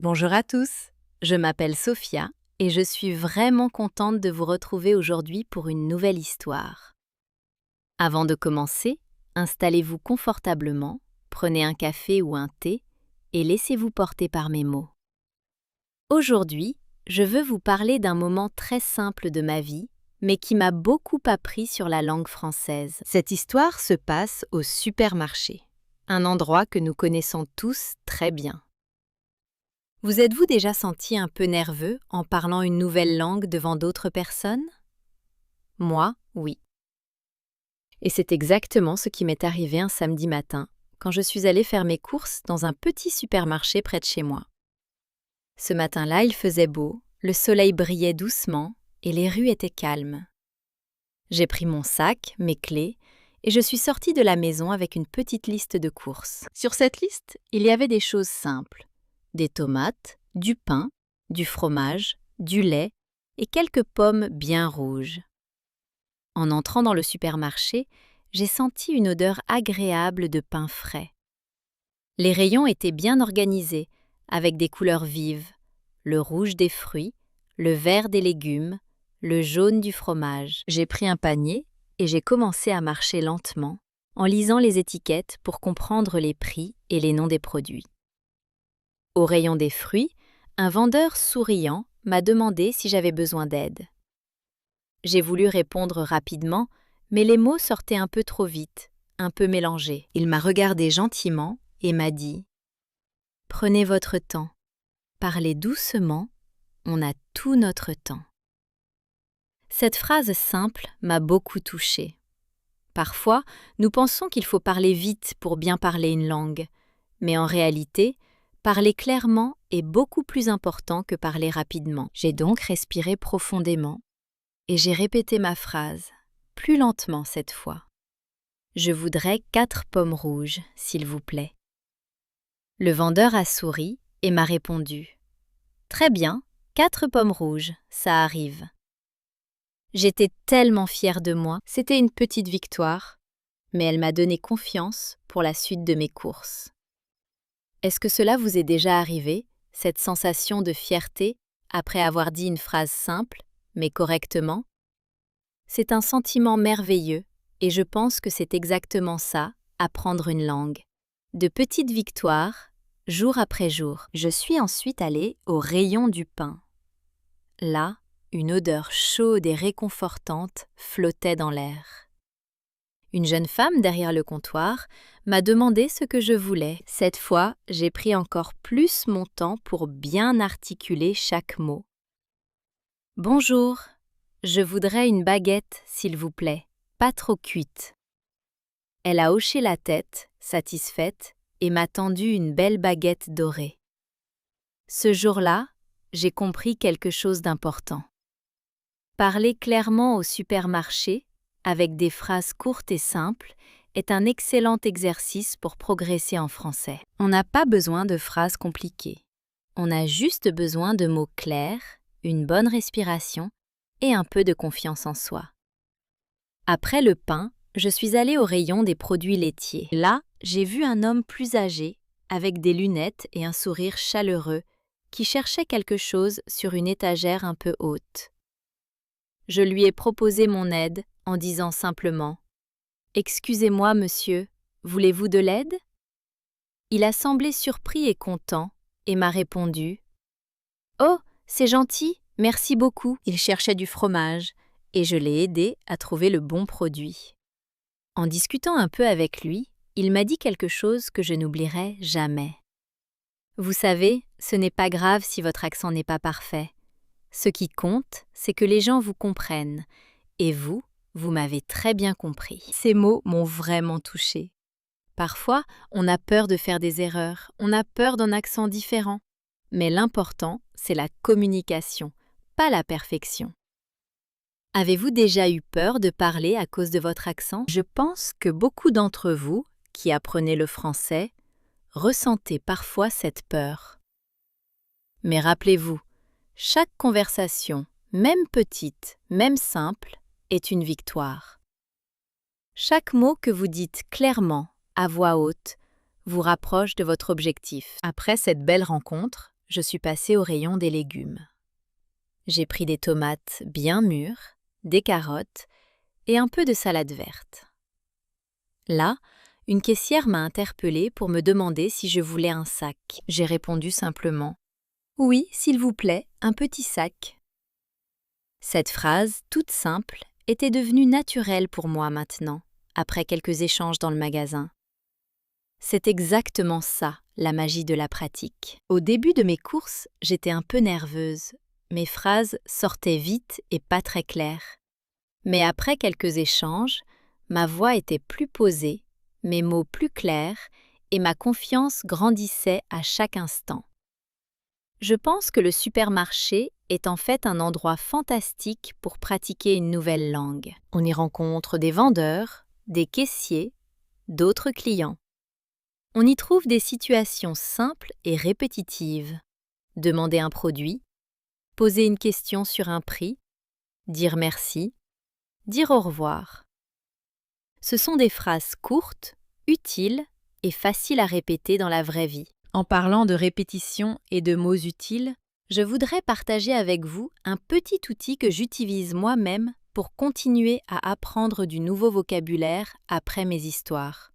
Bonjour à tous, je m'appelle Sophia et je suis vraiment contente de vous retrouver aujourd'hui pour une nouvelle histoire. Avant de commencer, installez-vous confortablement, prenez un café ou un thé et laissez-vous porter par mes mots. Aujourd'hui, je veux vous parler d'un moment très simple de ma vie, mais qui m'a beaucoup appris sur la langue française. Cette histoire se passe au supermarché, un endroit que nous connaissons tous très bien. Vous êtes-vous déjà senti un peu nerveux en parlant une nouvelle langue devant d'autres personnes? Moi, oui. Et c'est exactement ce qui m'est arrivé un samedi matin, quand je suis allée faire mes courses dans un petit supermarché près de chez moi. Ce matin-là, il faisait beau, le soleil brillait doucement et les rues étaient calmes. J'ai pris mon sac, mes clés, et je suis sortie de la maison avec une petite liste de courses. Sur cette liste, il y avait des choses simples. Des tomates, du pain, du fromage, du lait et quelques pommes bien rouges. En entrant dans le supermarché, j'ai senti une odeur agréable de pain frais. Les rayons étaient bien organisés, avec des couleurs vives, le rouge des fruits, le vert des légumes, le jaune du fromage. J'ai pris un panier et j'ai commencé à marcher lentement, en lisant les étiquettes pour comprendre les prix et les noms des produits. Au rayon des fruits, un vendeur souriant m'a demandé si j'avais besoin d'aide. J'ai voulu répondre rapidement, mais les mots sortaient un peu trop vite, un peu mélangés. Il m'a regardé gentiment et m'a dit « Prenez votre temps, parlez doucement, on a tout notre temps. » Cette phrase simple m'a beaucoup touchée. Parfois, nous pensons qu'il faut parler vite pour bien parler une langue, mais en réalité, parler clairement est beaucoup plus important que parler rapidement. J'ai donc respiré profondément et j'ai répété ma phrase, plus lentement cette fois. Je voudrais 4 pommes rouges, s'il vous plaît. Le vendeur a souri et m'a répondu. Très bien, 4 pommes rouges, ça arrive. J'étais tellement fière de moi, c'était une petite victoire, mais elle m'a donné confiance pour la suite de mes courses. Est-ce que cela vous est déjà arrivé, cette sensation de fierté après avoir dit une phrase simple, mais correctement? C'est un sentiment merveilleux et je pense que c'est exactement ça, apprendre une langue. De petites victoires, jour après jour. Je suis ensuite allée au rayon du pain. Là, une odeur chaude et réconfortante flottait dans l'air. Une jeune femme derrière le comptoir m'a demandé ce que je voulais. Cette fois, j'ai pris encore plus mon temps pour bien articuler chaque mot. Bonjour, je voudrais une baguette, s'il vous plaît, pas trop cuite. Elle a hoché la tête, satisfaite, et m'a tendu une belle baguette dorée. Ce jour-là, j'ai compris quelque chose d'important. Parler clairement au supermarché, avec des phrases courtes et simples, est un excellent exercice pour progresser en français. On n'a pas besoin de phrases compliquées. On a juste besoin de mots clairs, une bonne respiration et un peu de confiance en soi. Après le pain, je suis allée au rayon des produits laitiers. Là, j'ai vu un homme plus âgé, avec des lunettes et un sourire chaleureux, qui cherchait quelque chose sur une étagère un peu haute. Je lui ai proposé mon aide en disant simplement « Excusez-moi, monsieur, voulez-vous de l'aide ?» Il a semblé surpris et content et m'a répondu « Oh, c'est gentil, merci beaucoup. » Il cherchait du fromage et je l'ai aidé à trouver le bon produit. En discutant un peu avec lui, il m'a dit quelque chose que je n'oublierai jamais. Vous savez, ce n'est pas grave si votre accent n'est pas parfait. Ce qui compte, c'est que les gens vous comprennent. Et vous m'avez très bien compris. Ces mots m'ont vraiment touchée. Parfois, on a peur de faire des erreurs, on a peur d'un accent différent. Mais l'important, c'est la communication, pas la perfection. Avez-vous déjà eu peur de parler à cause de votre accent? Je pense que beaucoup d'entre vous, qui apprenez le français, ressentez parfois cette peur. Mais rappelez-vous, chaque conversation, même petite, même simple, est une victoire. Chaque mot que vous dites clairement, à voix haute, vous rapproche de votre objectif. Après cette belle rencontre, je suis passée au rayon des légumes. J'ai pris des tomates bien mûres, des carottes et un peu de salade verte. Là, une caissière m'a interpellée pour me demander si je voulais un sac. J'ai répondu simplement « Oui, s'il vous plaît, un petit sac ». Cette phrase, toute simple, était devenue naturelle pour moi maintenant, après quelques échanges dans le magasin. C'est exactement ça, la magie de la pratique. Au début de mes courses, j'étais un peu nerveuse. Mes phrases sortaient vite et pas très claires. Mais après quelques échanges, ma voix était plus posée, mes mots plus clairs et ma confiance grandissait à chaque instant. Je pense que le supermarché est en fait un endroit fantastique pour pratiquer une nouvelle langue. On y rencontre des vendeurs, des caissiers, d'autres clients. On y trouve des situations simples et répétitives. Demander un produit, poser une question sur un prix, dire merci, dire au revoir. Ce sont des phrases courtes, utiles et faciles à répéter dans la vraie vie. En parlant de répétition et de mots utiles, je voudrais partager avec vous un petit outil que j'utilise moi-même pour continuer à apprendre du nouveau vocabulaire après mes histoires.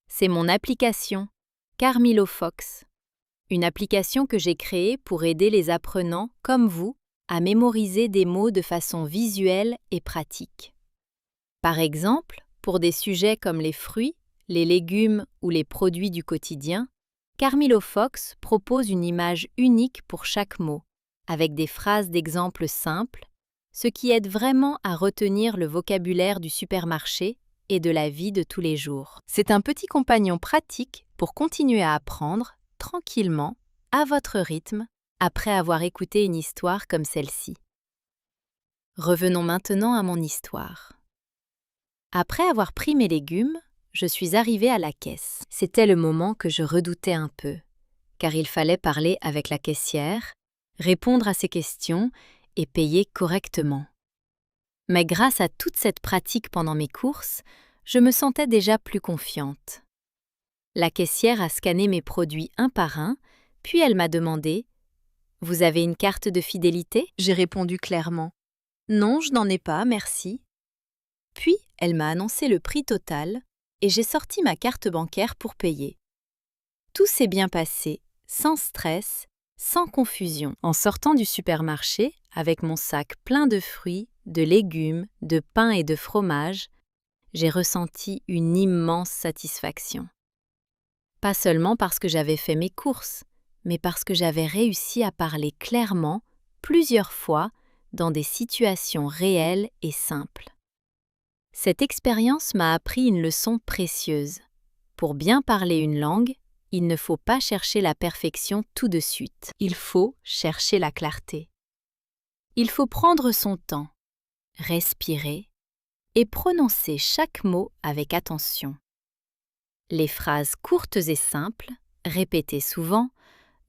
C'est mon application Carmilofox, une application que j'ai créée pour aider les apprenants comme vous à mémoriser des mots de façon visuelle et pratique. Par exemple, pour des sujets comme les fruits, les légumes ou les produits du quotidien, Carmilofox propose une image unique pour chaque mot, avec des phrases d'exemples simples, ce qui aide vraiment à retenir le vocabulaire du supermarché et de la vie de tous les jours. C'est un petit compagnon pratique pour continuer à apprendre, tranquillement, à votre rythme, après avoir écouté une histoire comme celle-ci. Revenons maintenant à mon histoire. Après avoir pris mes légumes, je suis arrivée à la caisse. C'était le moment que je redoutais un peu, car il fallait parler avec la caissière, répondre à ses questions et payer correctement. Mais grâce à toute cette pratique pendant mes courses, je me sentais déjà plus confiante. La caissière a scanné mes produits un par un, puis elle m'a demandé « Vous avez une carte de fidélité ?» J'ai répondu clairement « Non, je n'en ai pas, merci ». Puis, elle m'a annoncé le prix total et j'ai sorti ma carte bancaire pour payer. Tout s'est bien passé, sans stress, sans confusion. En sortant du supermarché, avec mon sac plein de fruits, de légumes, de pain et de fromage, j'ai ressenti une immense satisfaction. Pas seulement parce que j'avais fait mes courses, mais parce que j'avais réussi à parler clairement, plusieurs fois, dans des situations réelles et simples. Cette expérience m'a appris une leçon précieuse. Pour bien parler une langue, il ne faut pas chercher la perfection tout de suite. Il faut chercher la clarté. Il faut prendre son temps, respirer et prononcer chaque mot avec attention. Les phrases courtes et simples, répétées souvent,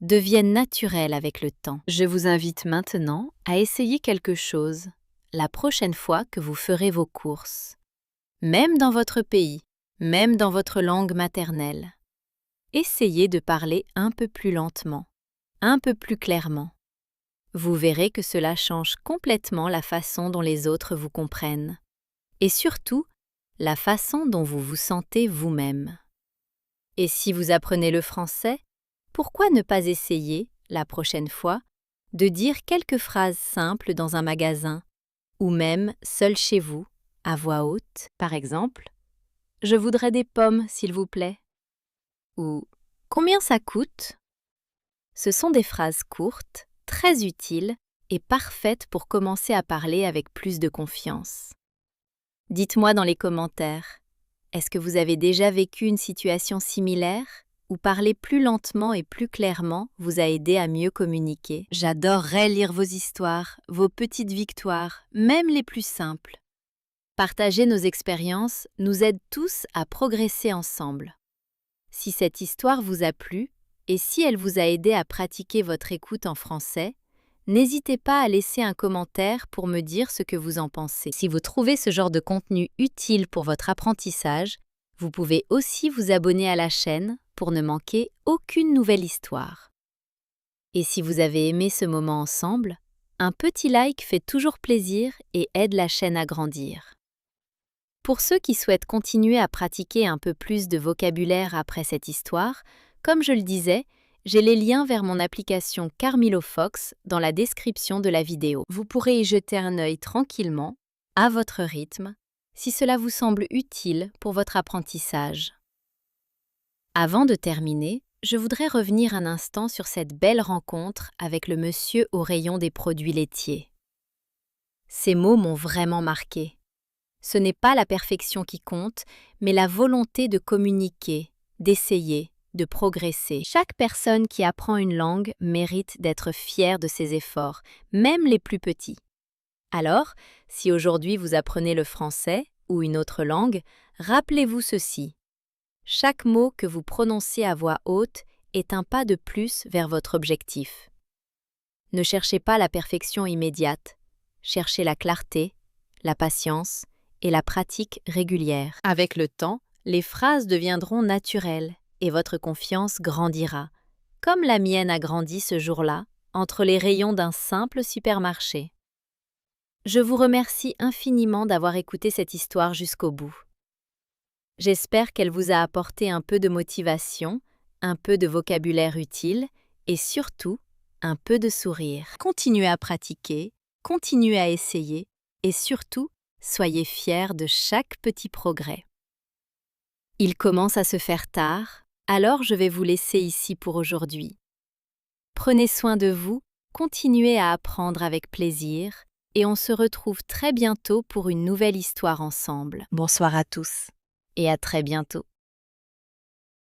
deviennent naturelles avec le temps. Je vous invite maintenant à essayer quelque chose la prochaine fois que vous ferez vos courses. Même dans votre pays, même dans votre langue maternelle. Essayez de parler un peu plus lentement, un peu plus clairement. Vous verrez que cela change complètement la façon dont les autres vous comprennent. Et surtout, la façon dont vous vous sentez vous-même. Et si vous apprenez le français, pourquoi ne pas essayer, la prochaine fois, de dire quelques phrases simples dans un magasin, ou même seul chez vous, à voix haute, par exemple « Je voudrais des pommes, s'il vous plaît » ou « Combien ça coûte ?» Ce sont des phrases courtes, très utiles et parfaites pour commencer à parler avec plus de confiance. Dites-moi dans les commentaires, est-ce que vous avez déjà vécu une situation similaire ou parler plus lentement et plus clairement vous a aidé à mieux communiquer? J'adorerais lire vos histoires, vos petites victoires, même les plus simples. Partager nos expériences nous aide tous à progresser ensemble. Si cette histoire vous a plu et si elle vous a aidé à pratiquer votre écoute en français, n'hésitez pas à laisser un commentaire pour me dire ce que vous en pensez. Si vous trouvez ce genre de contenu utile pour votre apprentissage, vous pouvez aussi vous abonner à la chaîne pour ne manquer aucune nouvelle histoire. Et si vous avez aimé ce moment ensemble, un petit like fait toujours plaisir et aide la chaîne à grandir. Pour ceux qui souhaitent continuer à pratiquer un peu plus de vocabulaire après cette histoire, comme je le disais, j'ai les liens vers mon application Carmilo Fox dans la description de la vidéo. Vous pourrez y jeter un œil tranquillement, à votre rythme, si cela vous semble utile pour votre apprentissage. Avant de terminer, je voudrais revenir un instant sur cette belle rencontre avec le monsieur au rayon des produits laitiers. Ces mots m'ont vraiment marqué. Ce n'est pas la perfection qui compte, mais la volonté de communiquer, d'essayer, de progresser. Chaque personne qui apprend une langue mérite d'être fière de ses efforts, même les plus petits. Alors, si aujourd'hui vous apprenez le français ou une autre langue, rappelez-vous ceci. Chaque mot que vous prononcez à voix haute est un pas de plus vers votre objectif. Ne cherchez pas la perfection immédiate, cherchez la clarté, la patience et la pratique régulière. Avec le temps, les phrases deviendront naturelles et votre confiance grandira, comme la mienne a grandi ce jour-là, entre les rayons d'un simple supermarché. Je vous remercie infiniment d'avoir écouté cette histoire jusqu'au bout. J'espère qu'elle vous a apporté un peu de motivation, un peu de vocabulaire utile et surtout, un peu de sourire. Continuez à pratiquer, continuez à essayer et surtout, soyez fiers de chaque petit progrès. Il commence à se faire tard, alors je vais vous laisser ici pour aujourd'hui. Prenez soin de vous, continuez à apprendre avec plaisir et on se retrouve très bientôt pour une nouvelle histoire ensemble. Bonsoir à tous et à très bientôt.